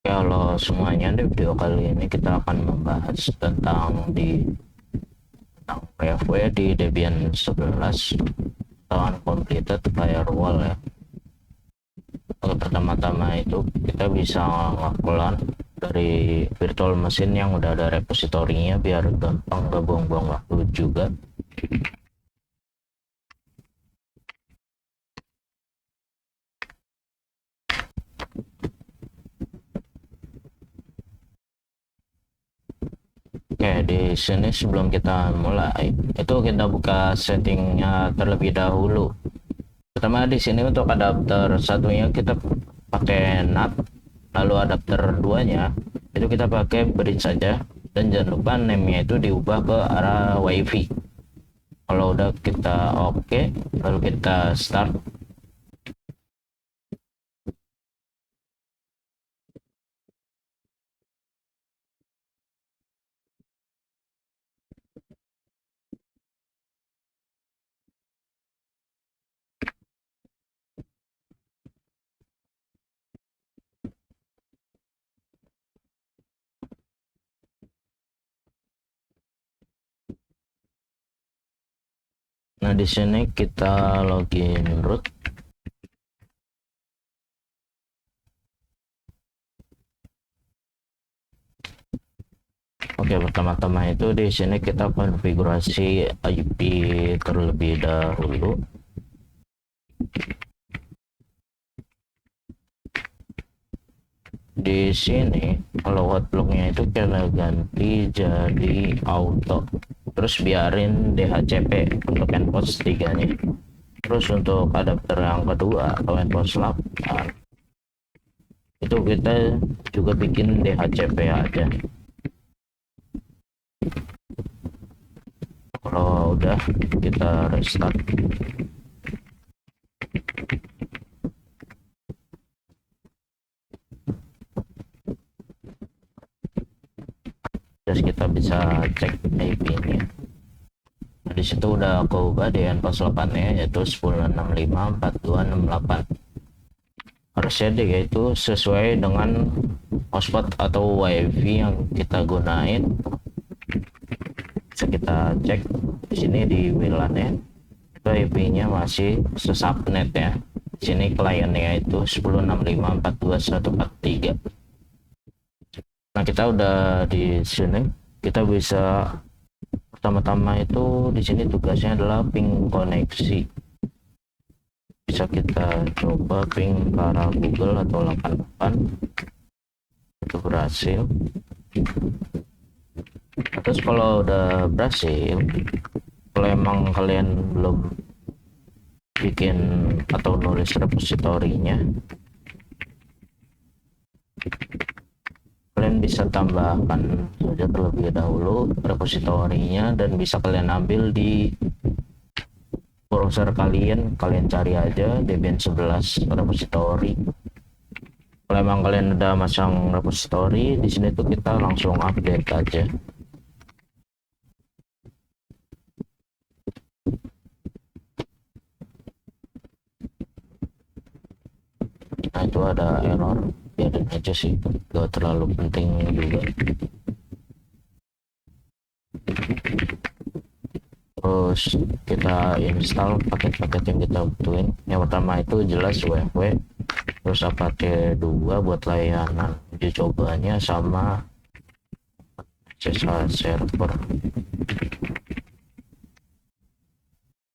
Kalau semuanya di video kali ini kita akan membahas tentang PFW di Debian 11 atau uncompleted firewall ya. Pertama-tama itu kita bisa ngaklan dari virtual machine yang udah ada repositorinya biar gampang, gak buang-buang waktu juga. Oke, di sini sebelum kita mulai, itu kita buka settingnya terlebih dahulu. Pertama di sini untuk adapter satunya kita pakai NAT, lalu adapter duanya itu kita pakai bridge saja, dan jangan lupa name-nya itu diubah ke arah WiFi. Kalau udah kita oke, lalu kita start. Nah, di sini kita login root. Oke, pertama-tama itu di sini kita konfigurasi IP terlebih dahulu. Di sini kalau hotblocknya itu kita ganti jadi auto, terus biarin DHCP untuk endpost 3 nih. Terus untuk adapter yang kedua atau endpost 8 itu kita juga bikin DHCP aja. Kalau udah kita restart. Terus kita bisa cek IP-nya. Nah, di situ udah aku ubah di endpost 8-nya yaitu 10.65.42.68. Harusnya dia itu sesuai dengan hotspot atau WiFi yang kita gunain. Bisa kita cek di sini di WLAN-nya itu IP-nya masih sesubnet ya. Di sini kliennya itu 10.65.42.143. Nah, kita udah di sini, kita bisa pertama-tama itu di sini tugasnya adalah ping koneksi. Bisa kita coba ping ke arah Google atau 88. Itu berhasil. Terus kalau udah berhasil, kalau emang kalian belum bikin atau nulis repositorinya, kalian bisa tambahkan saja terlebih dahulu repositorinya, dan bisa kalian ambil di browser kalian cari aja Debian 11 repository. Kalau emang kalian udah masang repository di sini tuh kita langsung update aja. Nah, itu ada error, biarin aja sih, gak terlalu penting juga. Terus kita install paket-paket yang kita butuhin. Yang pertama itu jelas WW, terus APT2 buat layanan uji cobanya, sama SSH server.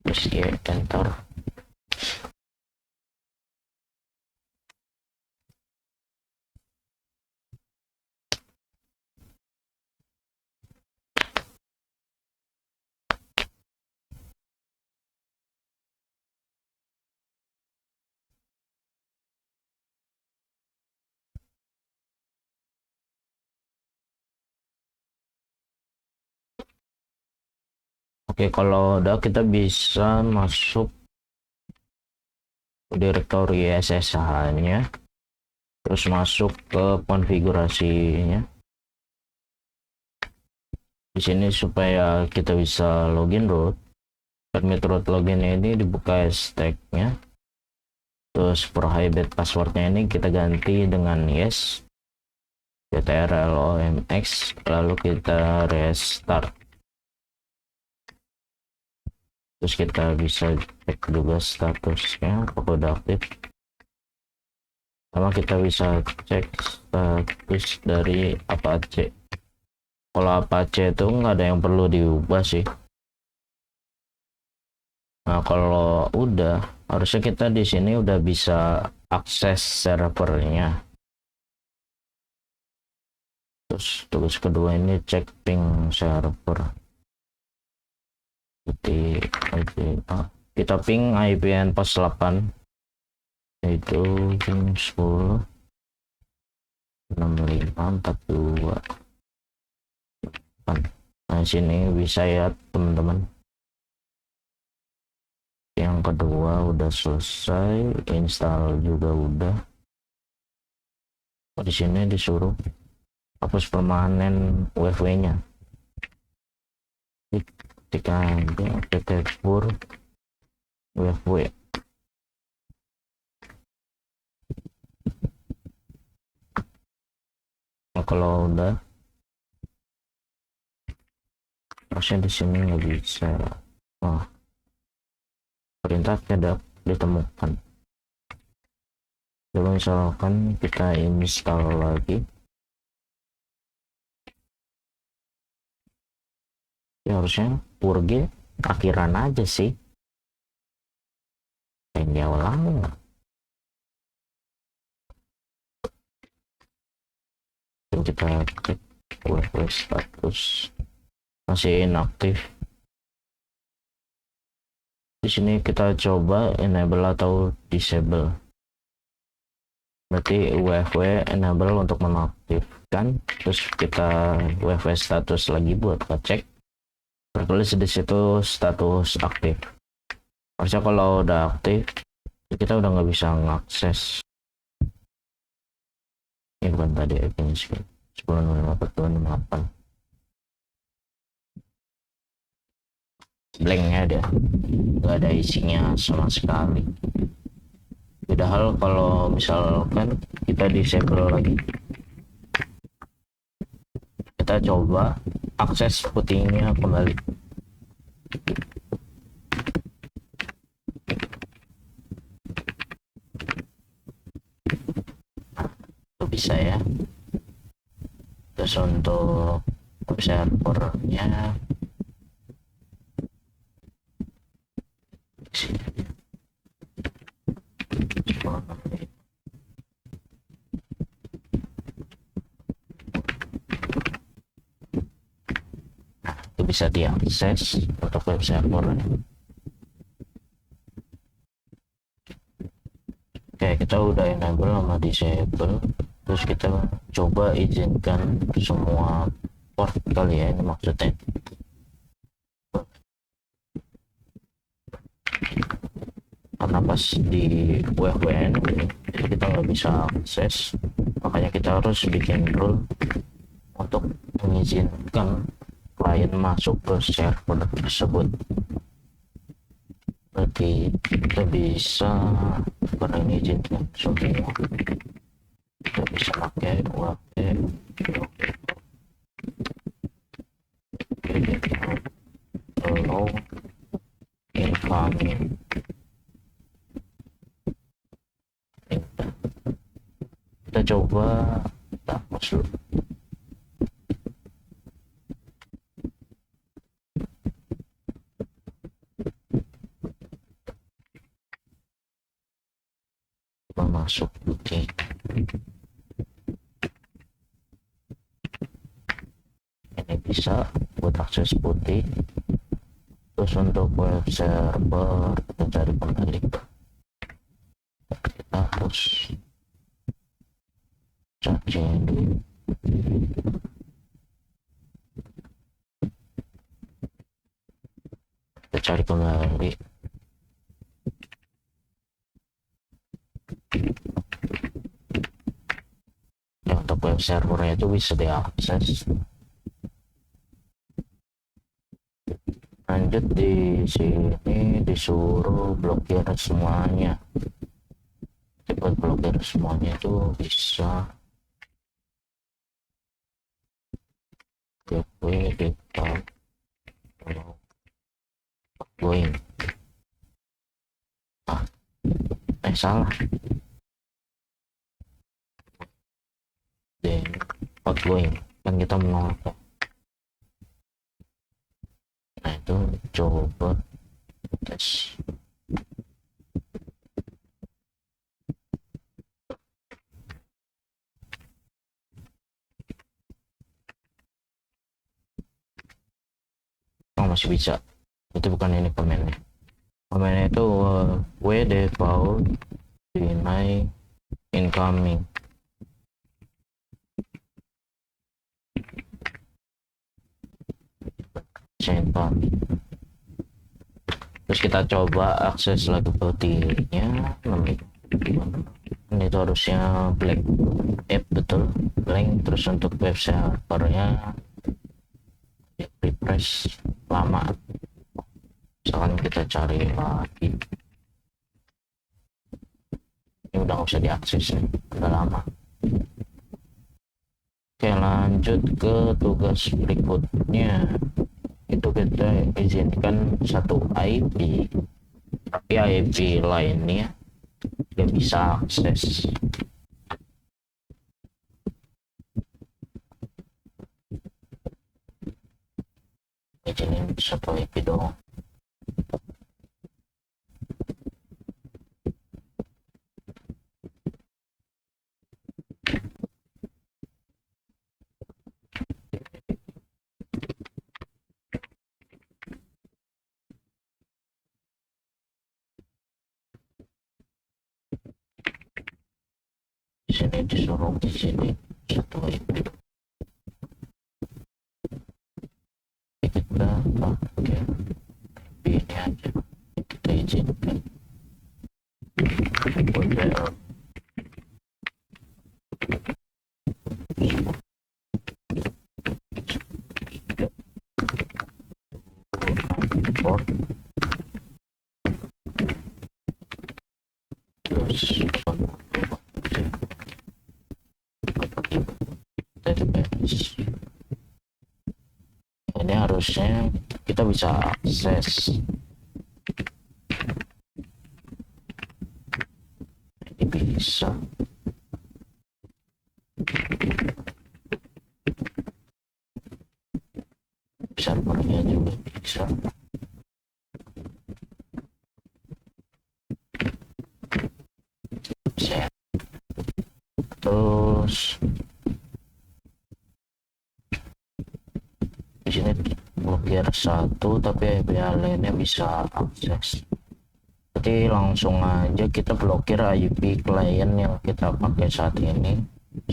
Terus ya enter. Oke, kalau udah kita bisa masuk direktori SSH-nya, terus masuk ke konfigurasinya. Di sini supaya kita bisa login root, permit root login ini dibuka stack-nya. Terus private passwordnya ini kita ganti dengan yes. ctrl-omx, lalu kita restart. Terus kita bisa cek juga statusnya apakah udah aktif. Sama kita bisa cek status dari Apache. Kalau Apache itu nggak ada yang perlu diubah sih. Nah, kalau udah, harusnya kita di sini udah bisa akses servernya. Terus tugas kedua ini cek ping server. Kita ping IPN pas 8, yaitu ping 10 6542. Nah, sini bisa ya teman-teman. Yang kedua udah selesai, install juga udah. Di sini disuruh hapus permanen WF-nya. Ketika ada ptpur WF. Nah, kalau udah, harusnya di sini nggak bisa. Perintah tidak ditemukan. Coba misalkan kita install lagi, ya harusnya purge akhiran aja sih, yang di awal nggak. Dan kita cek WF status masih inaktif. Di sini kita coba enable atau disable. Berarti WFW enable untuk menaktifkan, terus kita WFW status lagi buat ngecek. Tertulis di situ status aktif. Harusnya kalau udah aktif, kita udah nggak bisa ngakses. Ini bukan tadi agency 10.05.28. Blanknya ada, nggak ada isinya sama sekali. Beda hal kalau misalkan kita disable lagi, kita coba akses putihnya kembali. Itu bisa ya. Terus untuk servernya itu bisa diakses untuk web server. Oke, kita udah enable sama disable. Terus kita coba izinkan semua port kali ya, ini maksudnya. Karena pas di WFWN itu kita nggak bisa akses, makanya kita harus bikin rule untuk mengizinkan klien masuk ke server tersebut. Berarti kita bisa mengizinkan semua, kita bisa pakai allow incoming. Kita coba hapus dulu. Coba masuk putih. Ini bisa buat akses putih. Terus untuk web server kita cari kembali, kita harus cari dulu. Kita cari kembali. Ya, untuk web servernya itu bisa diakses. Lanjut, di sini disuruh blokir semuanya. Buat blokir semuanya itu bisa gateway default going. Salah. Then outgoing kan kita menolak ya. Nah itu coba tes. Oh masih bisa. Itu bukan ini komennya. Komennya itu w default deny incoming. Center. Terus kita coba akses lagi nya ini itu harusnya blank betul blank. Terus untuk web servernya refresh lama, misalkan kita cari lagi ini udah nggak usah diakses nih, udah lama. Oke lanjut ke tugas berikutnya, itu kita izinkan satu IP tapi IP lainnya nggak bisa akses. Izinin satu IP doang. Sini disuruh di sini satu IP. Kita pakai IP ini aja, kita izinkan model port terus database. Ini harusnya kita bisa akses. Ini bisa. Servernya juga bisa. Set. Terus di sini blokir satu tapi IP lainnya bisa akses. Jadi langsung aja kita blokir IP klien yang kita pakai saat ini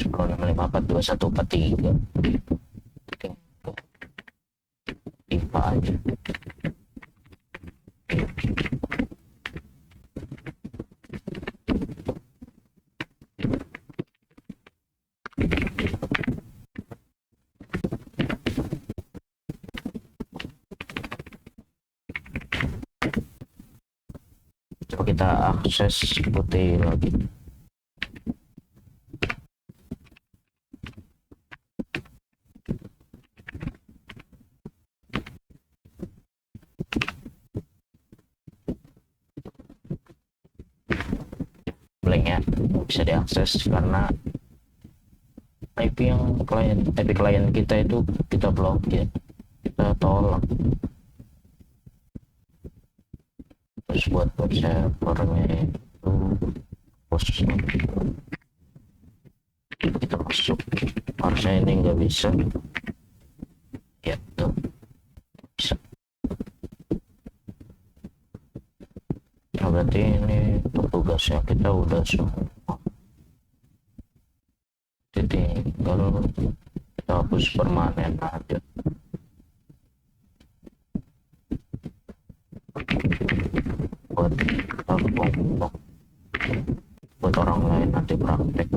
10.55.4.21.43. IPA aja. Coba kita akses putih lagi. Blanknya bisa diakses karena IP klien kita itu kita blokir, kita tolak. Terus buat servernya itu post kita masuk, harusnya ini nggak bisa ya tuh bisa. Nah, berarti ini tugasnya kita udah semua, jadi kalau kita hapus permanen aja. Buat kelompok, buat orang lain nanti praktek.